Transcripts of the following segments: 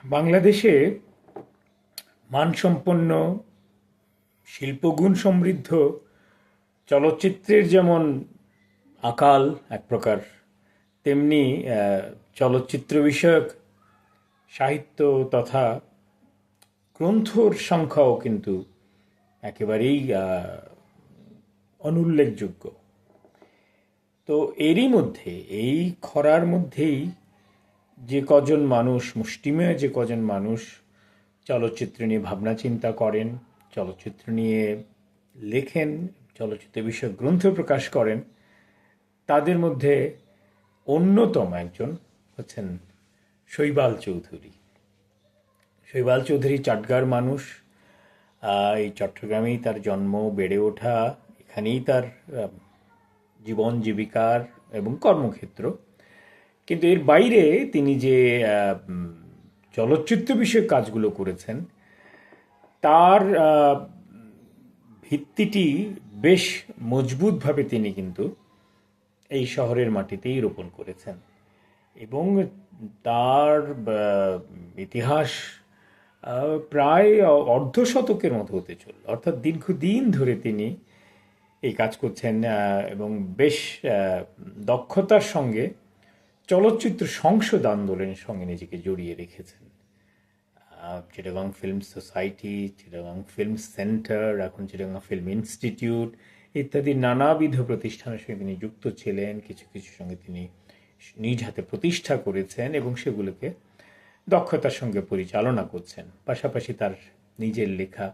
বাংলাদেশে মানসম্পন্ন শিল্পগুণ সমৃদ্ধ চলচ্চিত্রের যেমন আকাল এক প্রকার, তেমনি চলচ্চিত্র বিষয়ক সাহিত্য তথা গ্রন্থর সংখ্যাও কিন্তু একেবারেই অনুল্লেখযোগ্য। তো এরই মধ্যে, এই খরার মধ্যেই যে কজন মানুষ, মুষ্টিমেয় যে কজন মানুষ চলচ্চিত্র নিয়ে ভাবনা চিন্তা করেন, চলচ্চিত্র নিয়ে লেখেন, চলচ্চিত্র বিষয়ক গ্রন্থ প্রকাশ করেন, তাদের মধ্যে অন্যতম একজন হচ্ছেন শৈবাল চৌধুরী। শৈবাল চৌধুরী চাটগাঁর মানুষ। এই চট্টগ্রামেই তার জন্ম, বেড়ে ওঠা, এখানেই তার জীবন জীবিকার এবং কর্মক্ষেত্র। কিন্তু এর বাইরে তিনি যে চলচ্চিত্র বিষয়ক কাজগুলো করেছেন, তার ভিত্তিটি বেশ মজবুতভাবে তিনি কিন্তু এই শহরের মাটিতেই রোপণ করেছেন এবং তার ইতিহাস প্রায় অর্ধশতকের মতো হতে চলল। অর্থাৎ দীর্ঘদিন ধরে তিনি এই কাজ করছেন এবং বেশ দক্ষতার সঙ্গে চলচ্চিত্র সংসদ আন্দোলনের সঙ্গে নিজেকে জড়িয়ে রেখেছেন। Chittagong film society, Chittagong film centre, এখন চিটাগং ফিল্ম ইনস্টিটিউট ইত্যাদি নানাবিধ প্রতিষ্ঠানের সঙ্গে তিনি যুক্ত ছিলেন। কিছু কিছু সঙ্গে তিনি নিজ হাতে প্রতিষ্ঠা করেছেন এবং সেগুলোকে দক্ষতার সঙ্গে পরিচালনা করছেন। পাশাপাশি তার নিজের লেখা,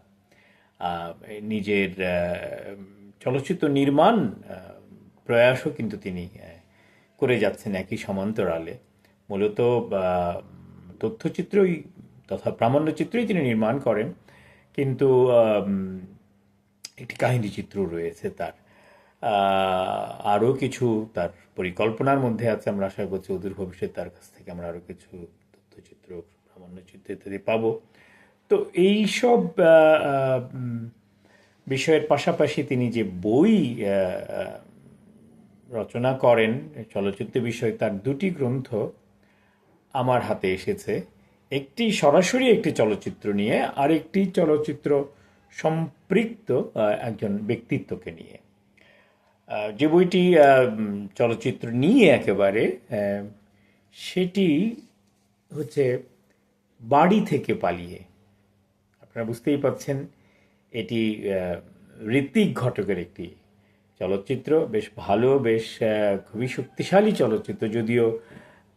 নিজের চলচ্চিত্র নির্মাণ প্রয়াসও কিন্তু তিনি করে যাচ্ছেন একই সমান্তরালে। মূলত তথ্যচিত্রই তথা প্রামাণ্যচিত্রই তিনি নির্মাণ করেন, কিন্তু একটি কাহিনী চিত্র রয়েছে তার। আরও কিছু তার পরিকল্পনার মধ্যে আছে। আমরা আশা করছি অদূর ভবিষ্যতে তার কাছ থেকে আমরা আরও কিছু তথ্যচিত্র, প্রামাণ্যচিত্র ইত্যাদি পাবো। তো এই সব বিষয়ের পাশাপাশি তিনি যে বই রচনা করেন চলচ্চিত্র বিষয়ে, তার দুটি গ্রন্থ আমার হাতে এসেছে। একটি সরাসরি একটি চলচ্চিত্র নিয়ে, আর একটি চলচ্চিত্র সম্পৃক্ত একজন ব্যক্তিত্বকে নিয়ে। যে বইটি চলচ্চিত্র নিয়ে একেবারে, সেটি হচ্ছে বাড়ি থেকে পালিয়ে। আপনারা বুঝতেই পাচ্ছেন এটি ঋত্বিক ঘটকের একটি চলচ্চিত্র। বেশ ভালো, বেশ খুবই শক্তিশালী চলচ্চিত্র, যদিও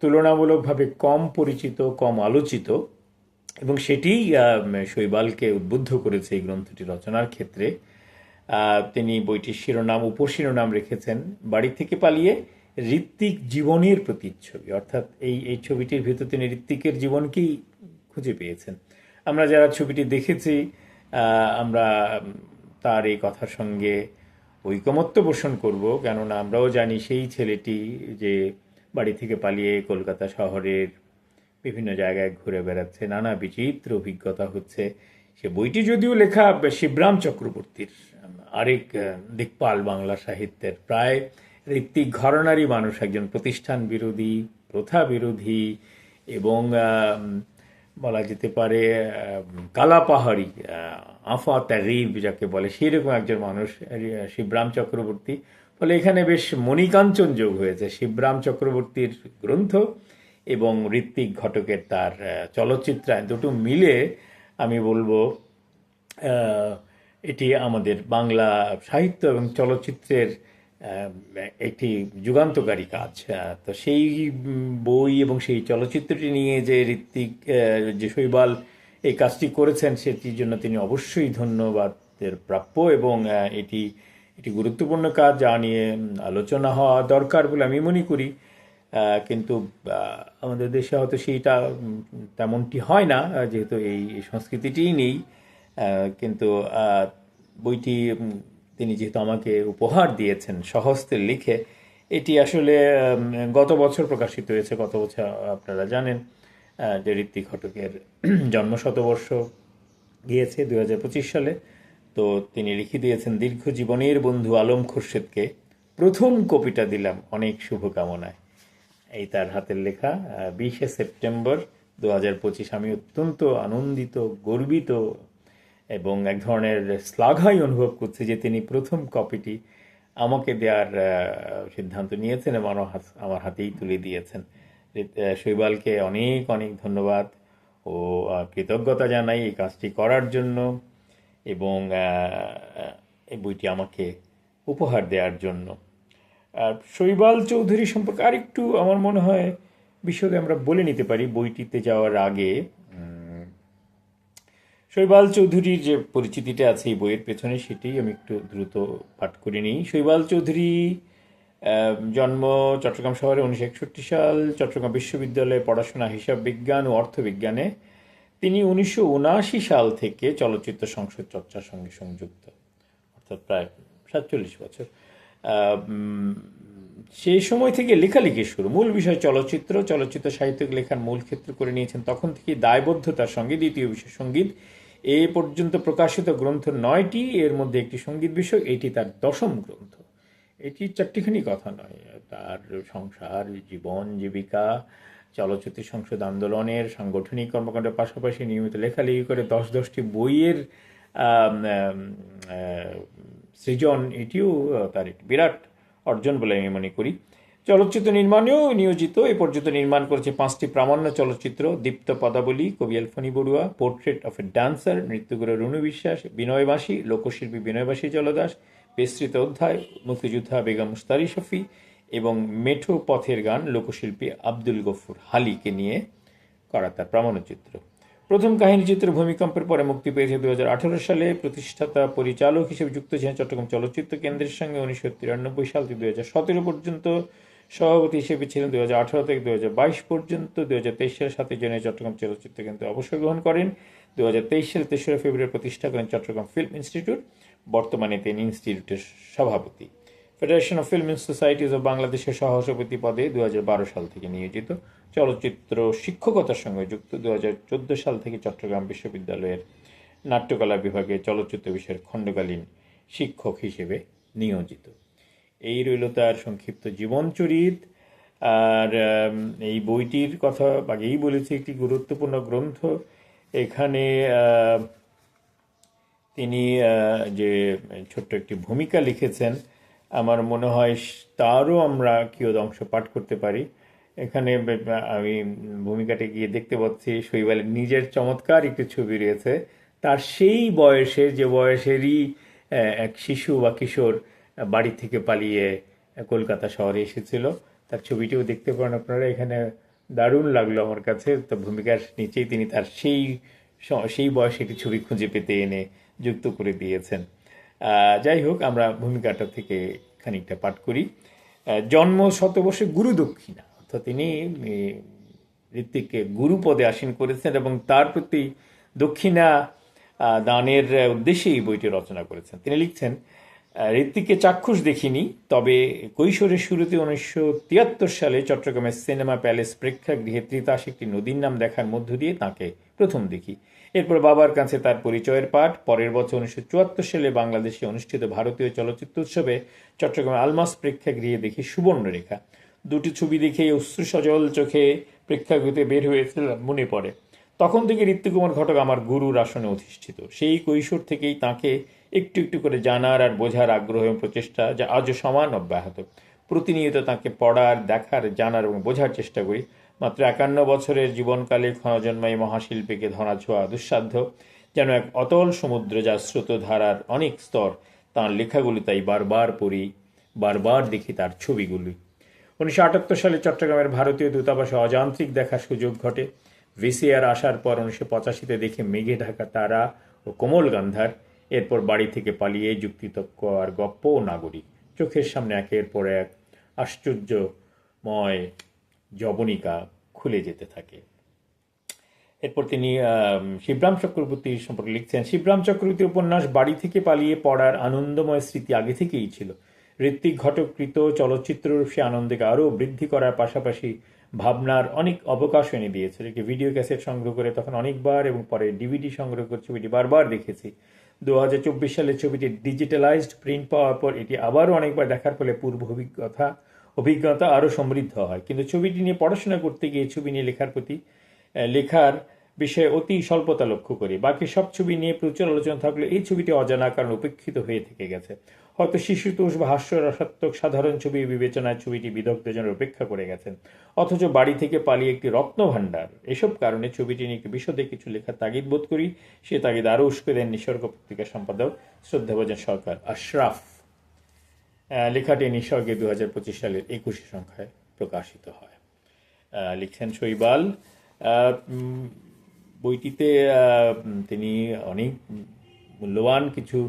তুলনামূলকভাবে কম পরিচিত, কম আলোচিত, এবং সেটিই শৈবালকে উদ্বুদ্ধ করেছে এই গ্রন্থটি রচনার ক্ষেত্রে। তিনি বইটির শিরোনাম, উপশিরোনাম রেখেছেন বাড়ি থেকে পালিয়ে ঋত্বিক জীবনের প্রতিচ্ছবি। অর্থাৎ এই ছবিটির ভিতর তিনি ঋত্বিকের জীবনকেই খুঁজে পেয়েছেন। আমরা যারা ছবিটি দেখেছি, আমরা তার এই কথার সঙ্গে ঐকমত্য পোষণ করব, কেননা আমরাও জানি সেই ছেলেটি যে বাড়ি থেকে পালিয়ে কলকাতা শহরের বিভিন্ন জায়গায় ঘুরে বেড়াচ্ছে, নানা বিচিত্র অভিজ্ঞতা হচ্ছে। সে বইটি যদিও লেখা শিবরাম চক্রবর্তীর, আরেক দিকপাল বাংলা সাহিত্যের, প্রায় ঋত্বিক ঘরানারই মানুষ, একজন প্রতিষ্ঠান বিরোধী, প্রথা বিরোধী এবং বলা যেতে পারে কালাপাহাড়ি, আফা তাগিব যাকে বলে, সেরকম একজন মানুষ শিবরাম চক্রবর্তী। ফলে এখানে বেশ মণিকাঞ্চন যোগ হয়েছে শিবরাম চক্রবর্তীর গ্রন্থ এবং ঋত্বিক ঘটকের তার চলচ্চিত্রায়ন। দুটো মিলে আমি বলবো এটি আমাদের বাংলা সাহিত্য এবং চলচ্চিত্রের একটি যুগান্তকারী কাজ। তো সেই বই এবং সেই চলচ্চিত্রটি নিয়ে যে ঋত্বিক, যে শৈবাল এই কাজটি করেছেন, সেটির জন্য তিনি অবশ্যই ধন্যবাদের প্রাপ্য এবং এটি গুরুত্বপূর্ণ কাজ, যা নিয়ে আলোচনা হওয়া দরকার বলে আমি মনে করি। কিন্তু আমাদের দেশে হয়তো সেইটা তেমনটি হয় না, যেহেতু এই সংস্কৃতিটিই নেই। কিন্তু বইটি তিনি যেহেতু আমাকে উপহার দিয়েছেন স্বহস্তে লিখে, এটি আসলে গত বছর প্রকাশিত হয়েছে। গত বছর আপনারা জানেন যে ঋত্বিক ঘটকের জন্মশতবর্ষ গিয়েছে 2025 সালে। তো তিনি লিখে দিয়েছেন, দীর্ঘ জীবনের বন্ধু আলম খুরশেদকে প্রথম কপিটা দিলাম অনেক শুভকামনায়। এই তার হাতের লেখা। 20শে সেপ্টেম্বর 2025 আমি অত্যন্ত আনন্দিত, গর্বিত এবং এক ধরনের শ্লাঘাই অনুভব করছি যে তিনি প্রথম কপিটি আমাকে দেওয়ার সিদ্ধান্ত নিয়েছেন এবং আমার হাতেই তুলে দিয়েছেন। শৈবালকে অনেক অনেক ধন্যবাদ ও কৃতজ্ঞতা জানাই এই কাজটি করার জন্য এবং এই বইটি আমাকে উপহার দেওয়ার জন্য। আর শৈবাল চৌধুরী সম্পর্কে আরেকটু আমার মনে হয় বিশদে আমরা বলে নিতে পারি বইটিতে যাওয়ার আগে। শৈবাল চৌধুরীর যে পরিচিতিটা আছে এই বইয়ের পেছনে সেটাই আমি একটু দ্রুত পাঠ করে নিই। শৈবাল চৌধুরী জন্ম চট্টগ্রাম শহরে 1961 সাল, চট্টগ্রাম বিশ্ববিদ্যালয়ে পড়াশোনা হিসাব বিজ্ঞান ও অর্থবিজ্ঞানে। তিনি 1979 সাল থেকে চলচ্চিত্র সংসদ চর্চার সঙ্গে সংযুক্ত, অর্থাৎ প্রায় 47 বছর। সেই সময় থেকে লেখালেখি শুরু, মূল বিষয় চলচ্চিত্র সাহিত্যিক লেখার মূল ক্ষেত্র করে নিয়েছেন। তখন থেকে দায়বদ্ধতার সঙ্গে দ্বিতীয় বিষয় সঙ্গীত। এ পর্যন্ত প্রকাশিত গ্রন্থ 9টি, এর মধ্যে একটি সঙ্গীত বিষয়, এটি তার 10ম গ্রন্থ। এটি চারটিখানি কথা নয়, তার সংসার, জীবন, জীবিকা, চলচ্চিত্র সংসদ আন্দোলনের সাংগঠনিক কর্মকাণ্ডের পাশাপাশি নিয়মিত লেখালেখি করে 10টি বইয়ের সৃজন, এটিও তার একটি বিরাট অর্জন বলে আমি মনে করি। চলচ্চিত্র নির্মাণেও নিয়োজিত, এ পর্যন্ত নির্মাণ করেছে 5টি প্রামাণ্য চলচ্চিত্র: দীপ্ত পদাবলী, কবি Alfani Barua, portrait of a dancer, নৃত্যগুরু রুনু বিশ্বাস, বিনয়বাসী, লোকশিল্পী বিনয়বাসী জলদাস, বিস্তৃত অধ্যায়, মুক্তিযোদ্ধা বেগম মুস্তারি শফি এবং মেঠো পথের গান, লোকশিল্পী আব্দুল গফুর হালিকে নিয়ে করা তার প্রামাণ্য চিত্র। প্রথম কাহিনী চিত্র ভূমিকম্পের পরে মুক্তি পেয়েছে 2018 সালে। প্রতিষ্ঠাতা পরিচালক হিসেবে যুক্ত ছিলেন চট্টগ্রাম চলচ্চিত্র কেন্দ্রের সঙ্গে 1993 সাল থেকে 2017 পর্যন্ত। সভাপতি হিসেবে ছিলেন 2018 থেকে 2022 পর্যন্ত। 2023 সালে 7 জানুয়ারি চট্টগ্রাম চলচ্চিত্র কেন্দ্রে অবসর গ্রহণ করেন। 2023 সালে 3রা ফেব্রুয়ারি প্রতিষ্ঠা করেন চট্টগ্রাম ফিল্ম ইনস্টিটিউট। বর্তমানে তিনি ইনস্টিটিউটের সভাপতি। Federation of film societies of বাংলাদেশের সহসভাপতি পদে 2012 সাল থেকে নিয়োজিত। চলচ্চিত্র শিক্ষকতার সঙ্গে যুক্ত। 2014 সাল থেকে চট্টগ্রাম বিশ্ববিদ্যালয়ের নাট্যকলা বিভাগে চলচ্চিত্র বিষয়ের খণ্ডকালীন শিক্ষক হিসেবে নিয়োজিত। এই রইল তার সংক্ষিপ্ত জীবনচরিত। আর এই বইটির কথা আগেই বলেছি, একটি গুরুত্বপূর্ণ গ্রন্থ। এখানে তিনি যে ছোট্ট একটি ভূমিকা লিখেছেন, আমার মনে হয় তারও আমরা কিয়দ অংশ পাঠ করতে পারি। এখানে আমি ভূমিকাটি গিয়ে দেখতে পাচ্ছি শৈবালের নিজের চমৎকার একটি ছবি রয়েছে। তার সেই বয়সে, যে বয়সেরই এক শিশু বা কিশোর বাড়ি থেকে পালিয়ে কলকাতা শহরে এসেছিল, তার ছবিটিও দেখতে পারেন আপনারা। এখানে দারুণ লাগলো আমার কাছে। তো ভূমিকার নিচেই তিনি তার সেই বয়সে একটি ছবি খুঁজে পেতে এনে যুক্ত করে দিয়েছেন। যাই হোক, আমরা ভূমিকাটা থেকে খানিকটা পাঠ করি। জন্ম শতবর্ষে গুরু দক্ষিণা, অর্থাৎ তিনি ঋত্বিককে গুরু পদে আসীন করেছেন এবং তার প্রতি দক্ষিণা দানের উদ্দেশ্যেই বইটি রচনা করেছেন। তিনি লিখছেন, ঋত্বিককে চাক্ষুষ দেখিনি, তবে কৈশোরের শুরুতে 1973 সালে চট্টগ্রামের সিনেমা প্যালেস প্রেক্ষাগৃহে ত্রিতাস একটি নদীর নাম দেখার মধ্য দিয়ে তাকে প্রথম দেখি। এরপর বাবার কাছে তার পরিচয়ের পাঠ। পরের বছর 1974 সালে বাংলাদেশে অনুষ্ঠিত ভারতীয় চলচ্চিত্র উৎসবে চট্টগ্রামের আলমাস প্রেক্ষাগৃহে দেখি সুবর্ণরেখা। দুটি ছবি দেখে অশ্রু সজল চোখে প্রেক্ষাগৃহে বের হয়েছিলাম মনে পড়ে। তখন থেকে ঋত্বিকুমার ঘটক আমার গুরুর আসনে অধিষ্ঠিত। সেই কৈশোর থেকেই তাকে একটু একটু করে জানার আর বোঝার আগ্রহ এবং প্রচেষ্টা, যা আজও সমান অব্যাহত। প্রতিনিয়ত তাকে পড়ার, দেখার, জানার এবং বোঝার চেষ্টা করি। মাত্র 51 বছরের জীবনকালে ক্ষণজন্মায়ী মহাশিল্পীকে ধরা ছোঁয়া দুঃসাধ্য, যেন এক অতল সমুদ্র, যার স্রোতধারার অনেক স্তর। তাঁর লেখাগুলি তাই বারবার পড়ি, বারবার দেখি তার ছবিগুলি। 1978 সালে চট্টগ্রামের ভারতীয় দূতাবাসে অযান্ত্রিক দেখার সুযোগ ঘটে। ভিসিআর আসার পর 1985-তে দেখে মেঘে ঢাকা তারা ও কোমল গান্ধার। এরপর বাড়ি থেকে পালিয়ে যুক্তিতক্ক আর গপ্প ও নাগরিক। চোখের সামনে একের পর এক আশ্চর্যময় জবনিকা খুলে যেতে থাকে। এরপর তিনি শিবরাম চক্রবর্তীর সম্পর্কে লিখছেন, শিবরাম চক্রবর্তীর উপন্যাস বাড়ি থেকে পালিয়ে পড়ার আনন্দময় স্মৃতি আগে থেকেই ছিল। ঋত্বিক ঘটককৃত চলচ্চিত্র সে আনন্দকে আরও বৃদ্ধি করার পাশাপাশি ভাবনার অনেক অবকাশ এনে দিয়েছে। একটি ভিডিও ক্যাসেট সংগ্রহ করে তখন অনেকবার এবং পরে ডিভিডি সংগ্রহ করে ছবিটি বারবার দেখেছি। 2024 সালে ছবিটি ডিজিটালাইজড প্রিন্ট পাওয়ার পর এটি আবারও অনেকবার দেখার ফলে পূর্ব অভিজ্ঞতা আরও সমৃদ্ধ হয়। কিন্তু ছবিটি নিয়ে পড়াশোনা করতে গিয়ে ছবি নিয়ে লেখার প্রতি লেখার বিষয়ে অতি স্বল্পতা লক্ষ্য করি। বাকি সব ছবি নিয়ে প্রচুর আলোচনা থাকলে এই ছবিটি অজানা কারণ উপেক্ষিত হয়ে থেকে গেছে। হয়তো শিশুতোষ বা হাস্যরসাত্মক সাধারণ ছবি বিবেচনায় ছবিটি বিদগ্ধজনের উপেক্ষা করে গেছেন, অথচ বাড়ি থেকে পালিয়ে একটি রত্নভাণ্ডার। এসব কারণে ছবিটি নিয়ে একটু বিশদে কিছু লেখার তাগিদ বোধ করি। সে তাগিদ আরও উস্কে দেন নিসর্গ পত্রিকার সম্পাদক শ্রদ্ধাভাজন সরকার আশরাফ। লেখাটি নিসর্গে 2025 সালের 21 সংখ্যায় প্রকাশিত হয়। লিখছেন শৈবাল। বইটিতে তিনি অনেক মূল্যবান কিছু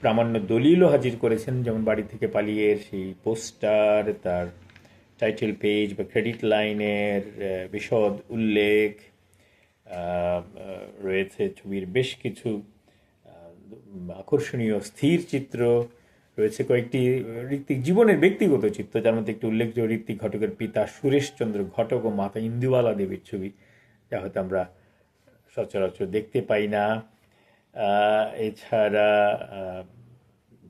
প্রামাণ্য দলিলও হাজির করেছেন, যেমন বাড়ি থেকে পালিয়ে সেই পোস্টার, তার টাইটেল পেজ বা ক্রেডিট লাইনের বিশদ উল্লেখ রয়েছে। ছবির বেশ কিছু আকর্ষণীয় স্থির চিত্র রয়েছে, কয়েকটি ঋত্বিক জীবনের ব্যক্তিগত চিত্র, যার মধ্যে একটি উল্লেখযোগ্য ঋত্বিক ঘটকের পিতা সুরেশচন্দ্র ঘটক ও মাতা ইন্দুবালা দেবীর ছবি, যা হয়তো আমরা সচরাচর দেখতে পাই না। এছাড়া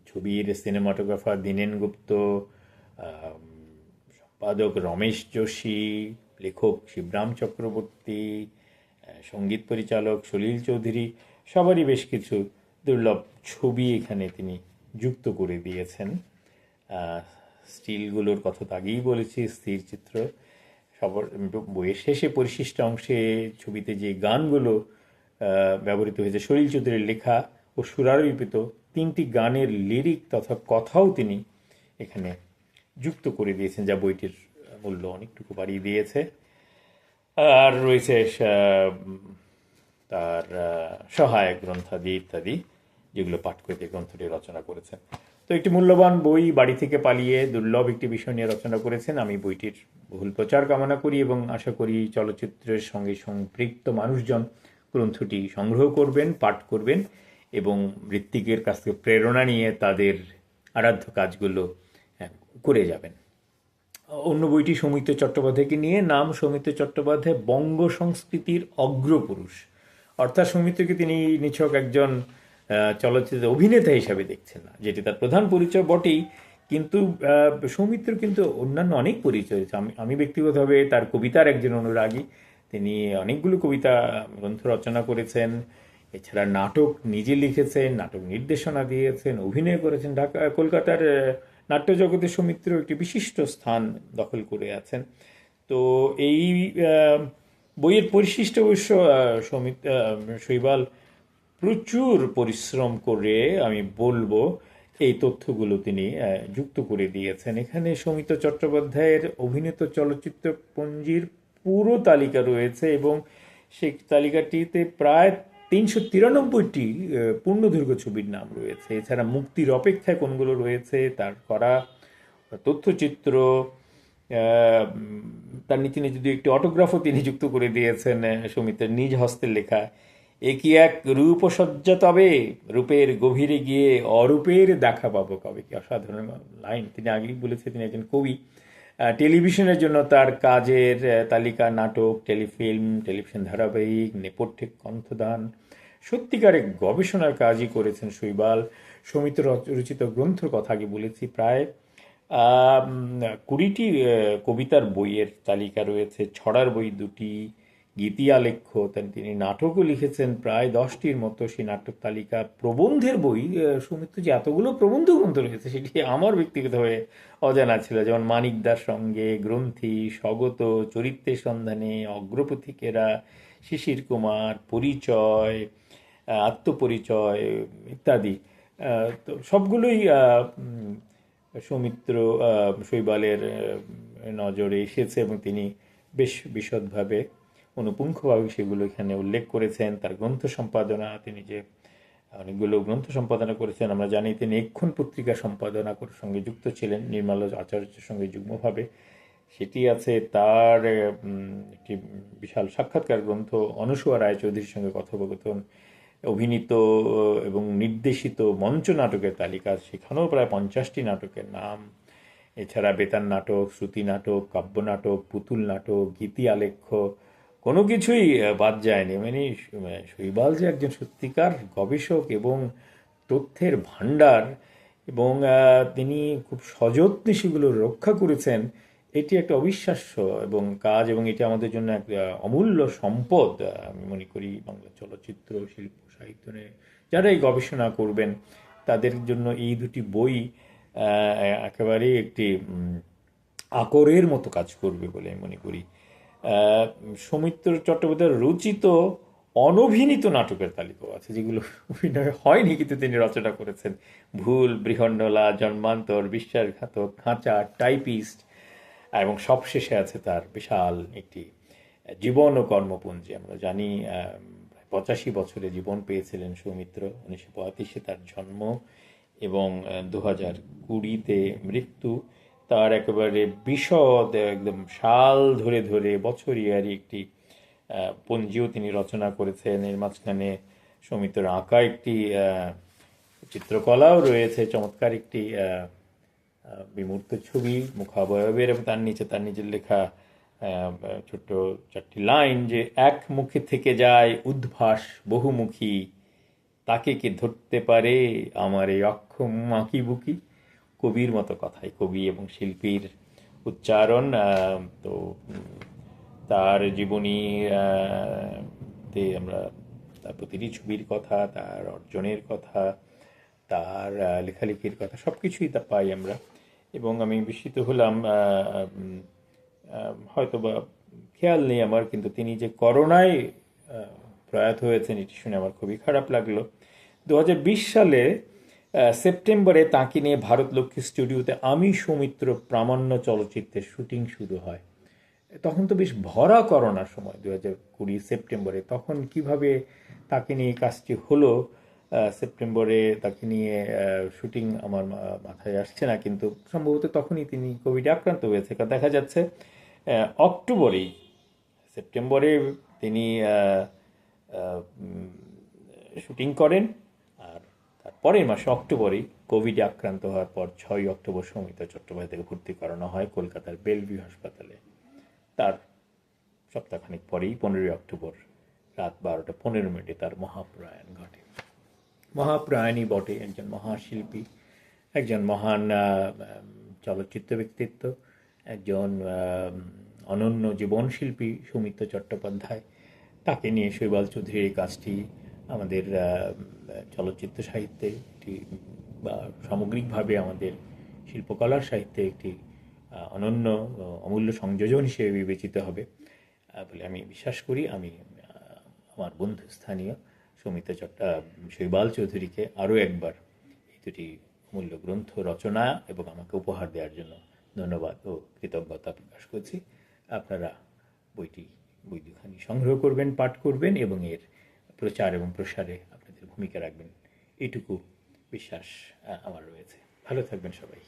ছবির সিনেমাটোগ্রাফার দীনেন গুপ্ত, সম্পাদক রমেশ যোশী, লেখক শিবরাম চক্রবর্তী, সঙ্গীত পরিচালক সলিল চৌধুরী, সবারই বেশ কিছু দুর্লভ ছবি এখানে তিনি যুক্ত করে দিয়েছেন। স্টিলগুলোর কথা তো আগেই বলেছি, স্থির চিত্র। সবার বইয়ের শেষে পরিশিষ্ট অংশে ছবিতে যে গানগুলো ব্যবহৃত হয়েছে, সলিল চৌধুরীর লেখা ও সুরারোপিত 3টি গানের লিরিক তথা কথাও তিনি এখানে যুক্ত করে দিয়েছেন, যা বইটির মূল্য অনেকটুকু বাড়িয়ে দিয়েছে। আর রয়েছে তার সহায়ক গ্রন্থাদি ইত্যাদি, যেগুলো পাঠ করে গ্রন্থটি রচনা করেছেন। তো একটি মূল্যবান বই, বাড়ি থেকে পালিয়ে দুর্লভ একটি বিষয় নিয়ে রচনা করেছেন। আমি বইটির বহুল প্রচার কামনা করি এবং আশা করি চলচ্চিত্রের সঙ্গে সম্পৃক্ত মানুষজন গ্রন্থটি সংগ্রহ করবেন, পাঠ করবেন এবং ঋত্বিকের কাছ থেকে প্রেরণা নিয়ে তাদের আরাধ্য কাজগুলো করে যাবেন। অন্য বইটি সৌমিত্র চট্টোপাধ্যায়কে নিয়ে, নাম সৌমিত্র চট্টোপাধ্যায় বঙ্গ সংস্কৃতির অগ্রপুরুষ। অর্থাৎ সৌমিত্রকে তিনি নিছক একজন চলচ্চিত্র অভিনেতা হিসাবে দেখছেন না, যেটি তার প্রধান পরিচয় বটেই, কিন্তু সৌমিত্র কিন্তু অন্যান্য অনেক পরিচয় রয়েছে। আমি ব্যক্তিগতভাবে তার কবিতার একজন অনুরাগী। তিনি অনেকগুলো কবিতা গ্রন্থ রচনা করেছেন, এছাড়া নাটক নিজে লিখেছেন, নাটক নির্দেশনা দিয়েছেন, অভিনয় করেছেন। কলকাতার নাট্যজগতে সৌমিত্র একটি বিশিষ্ট স্থান দখল করে আছেন। তো এই বইয়ের পরিশিষ্ট অবশ্য শৈবাল প্রচুর পরিশ্রম করে, আমি বলবো, এই তথ্যগুলো তিনি যুক্ত করে দিয়েছেন। এখানে সৌমিত্র চট্টোপাধ্যায়ের অভিনীত চলচ্চিত্র পঞ্জির পুরো তালিকা রয়েছে এবং সেই তালিকাটিতে প্রায় 393টি পূর্ণদৈর্ঘ্য ছবির নাম রয়েছে। এছাড়া মুক্তির অপেক্ষায় কোনগুলো রয়েছে তার করা তথ্যচিত্র, তার নিচে নিচে যদি একটি অটোগ্রাফও তিনি যুক্ত করে দিয়েছেন সৌমিত্রের নিজ হস্তের লেখা। একই এক রূপসজ্জা তবে, রূপের গভীরে গিয়ে অরূপের দেখা পাবো কবে। কি অসাধারণ লাইন! তিনি আগেই বলেছে তিনি একজন কবি। টেলিভিশনের জন্য তার কাজের তালিকা, নাটক, টেলিফিল্ম, টেলিভিশন ধারাবাহিক, নেপথ্যে কণ্ঠদান, সত্যিকারের গবেষণার কাজই করেছেন শৈবাল। সৌমিত্র রচিত গ্রন্থর কথা আগে বলেছি, প্রায় 20টি কবিতার বইয়ের তালিকা রয়েছে, ছড়ার বই 2টি, গীতি আলেখ্য, তিনি নাটকও লিখেছেন প্রায় 10টির মতো। সেই নাটক তালিকা, প্রবন্ধের বই, সৌমিত্র যে এতগুলো প্রবন্ধ গ্রন্থ রয়েছে সেটি আমার ব্যক্তিগতভাবে অজানা ছিল। যেমন মানিকদার সঙ্গে, গ্রন্থি, স্বগত, চরিত্রের সন্ধানে, অগ্রপথিকেরা, শিশির কুমার, পরিচয়, আত্মপরিচয় ইত্যাদি। তো সবগুলোই সৌমিত্র শৈবালের নজরে এসেছে এবং তিনি বেশ বিশদভাবে, অনুপুঙ্খভাবে সেগুলো এখানে উল্লেখ করেছেন। তার গ্রন্থ সম্পাদনা, তিনি যে অনেকগুলো গ্রন্থ সম্পাদনা করেছেন, আমরা জানি তিনি এক্ষণ পত্রিকা সম্পাদনা সঙ্গে যুক্ত ছিলেন নির্মল আচার্যের সঙ্গে যুগ্মভাবে, সেটি আছে। তার একটি বিশাল সাক্ষাৎকার গ্রন্থ, অনুসুয়া রায়চৌধুরীর সঙ্গে কথোপকথন, অভিনীত এবং নির্দেশিত মঞ্চ নাটকের তালিকা, সেখানেও প্রায় 50টি নাটকের নাম। এছাড়া বেতার নাটক, শ্রুতি নাটক, কাব্য নাটক, পুতুল নাটক, গীতি আলেখ্য, কোনো কিছুই বাদ যায়নি। মানে শৈবাল যে একজন সত্যিকার গবেষক এবং তথ্যের ভাণ্ডার, এবং তিনি খুব সযত্নে সেগুলো রক্ষা করেছেন, এটি একটা অবিশ্বাস্য এবং কাজ, এবং এটি আমাদের জন্য এক অমূল্য সম্পদ। আমি মনে করি বাংলা চলচ্চিত্র শিল্প সাহিত্য নিয়ে যারা এই গবেষণা করবেন তাদের জন্য এই দুটি বই একেবারেই একটি আকরের মতো কাজ করবে বলে আমি মনে করি। সৌমিত্র চট্টোপাধ্যায়ের রচিত অনভিনীত নাটকের তালিকাও আছে, যেগুলো অভিনয় হয়নি কিন্তু তিনি রচনা করেছেন। ভুল, বৃহন্নলা, জন্মান্তর, বিশ্বাসঘাতক, খাঁচা, টাইপিস্ট, এবং সবশেষে আছে তার বিশাল একটি জীবন ও কর্মপুঞ্জি। আমরা জানি 85 বছরে জীবন পেয়েছিলেন সৌমিত্র। 1935-এ তার জন্ম এবং 2020-তে মৃত্যু। তার একেবারে বিশদ একদম সাল ধরে ধরে বছরিয়ারি একটি পঞ্জিও তিনি রচনা করেছেন। এর মাঝখানে সৌমিত্রের আঁকা একটি চিত্রকলাও রয়েছে, চমৎকার একটি বিমূর্ত ছবি মুখাবয়বের, এবং তার নিচে তার নিজের লেখা ছোট্ট 4টি লাইন যে এক মুখে থেকে যায় উদ্ভাস বহুমুখী, তাকে কি ধরতে পারে আমার এই অক্ষম আঁকি বুকি। কবির মতো কথাই, কবি এবং শিল্পীর উচ্চারণ। তো তার জীবনী তে আমরা তার প্রতিটি ছবির কথা, তার অর্জনের কথা, তার লেখালেখির কথা সব কিছুই তা পাই আমরা। এবং আমি বিস্মিত হলাম, হয়তো বা খেয়াল নেই আমার, কিন্তু তিনি যে করোনায় প্রয়াত হয়েছেন এটি শুনে আমার খুবই খারাপ লাগলো। 2020 সালে সেপ্টেম্বরে তাঁকে নিয়ে ভারত লক্ষ্মী স্টুডিওতে আমি সৌমিত্র প্রামাণ্য চলচ্চিত্রের শুটিং শুরু হয়। তখন তো বেশ ভরা করোনার সময়, 2020 সেপ্টেম্বরে। তখন কিভাবে তাকে নিয়ে কাজটি হলো সেপ্টেম্বরে, তাকে নিয়ে শুটিং আমার মাথায় আসছে না, কিন্তু সম্ভবত তখনই তিনি কোভিডে আক্রান্ত হয়েছে। কারণ দেখা যাচ্ছে অক্টোবরেই, সেপ্টেম্বরে তিনি শুটিং করেন, আর তার পরের মাসে অক্টোবরেই কোভিডে আক্রান্ত হওয়ার পর 6 অক্টোবর সৌমিত্র চট্টোপাধ্যায়কে ভর্তি করানো হয় কলকাতার বেলভিউ হাসপাতালে। তার সপ্তাহখানেক পরেই 15 অক্টোবর রাত 12:15 তার মহাপ্রয়াণ ঘটে। মহাপ্রয়াণই বটে, একজন মহাশিল্পী, একজন মহান চলচ্চিত্র ব্যক্তিত্ব, একজন অনন্য জীবনশিল্পী সৌমিত্র চট্টোপাধ্যায়। তাকে নিয়ে শৈবাল চৌধুরীর এই কাজটি আমাদের চলচ্চিত্র সাহিত্যে একটি, বা সামগ্রিকভাবে আমাদের শিল্পকলার সাহিত্যে একটি অনন্য অমূল্য সংযোজন হিসেবে বিবেচিত হবে বলে আমি বিশ্বাস করি। আমি আমার বন্ধু স্থানীয় শৈবাল চৌধুরীকে আরও একবার এই দুটি অমূল্য গ্রন্থ রচনা এবং আমাকে উপহার দেওয়ার জন্য ধন্যবাদ ও কৃতজ্ঞতা প্রকাশ করছি। আপনারা বই দুখানি সংগ্রহ করবেন, পাঠ করবেন এবং এর প্রচার এবং প্রসারে আপনাদের ভূমিকা রাখবেন, এইটুকু বিশ্বাস আমার রয়েছে। ভালো থাকবেন সবাই।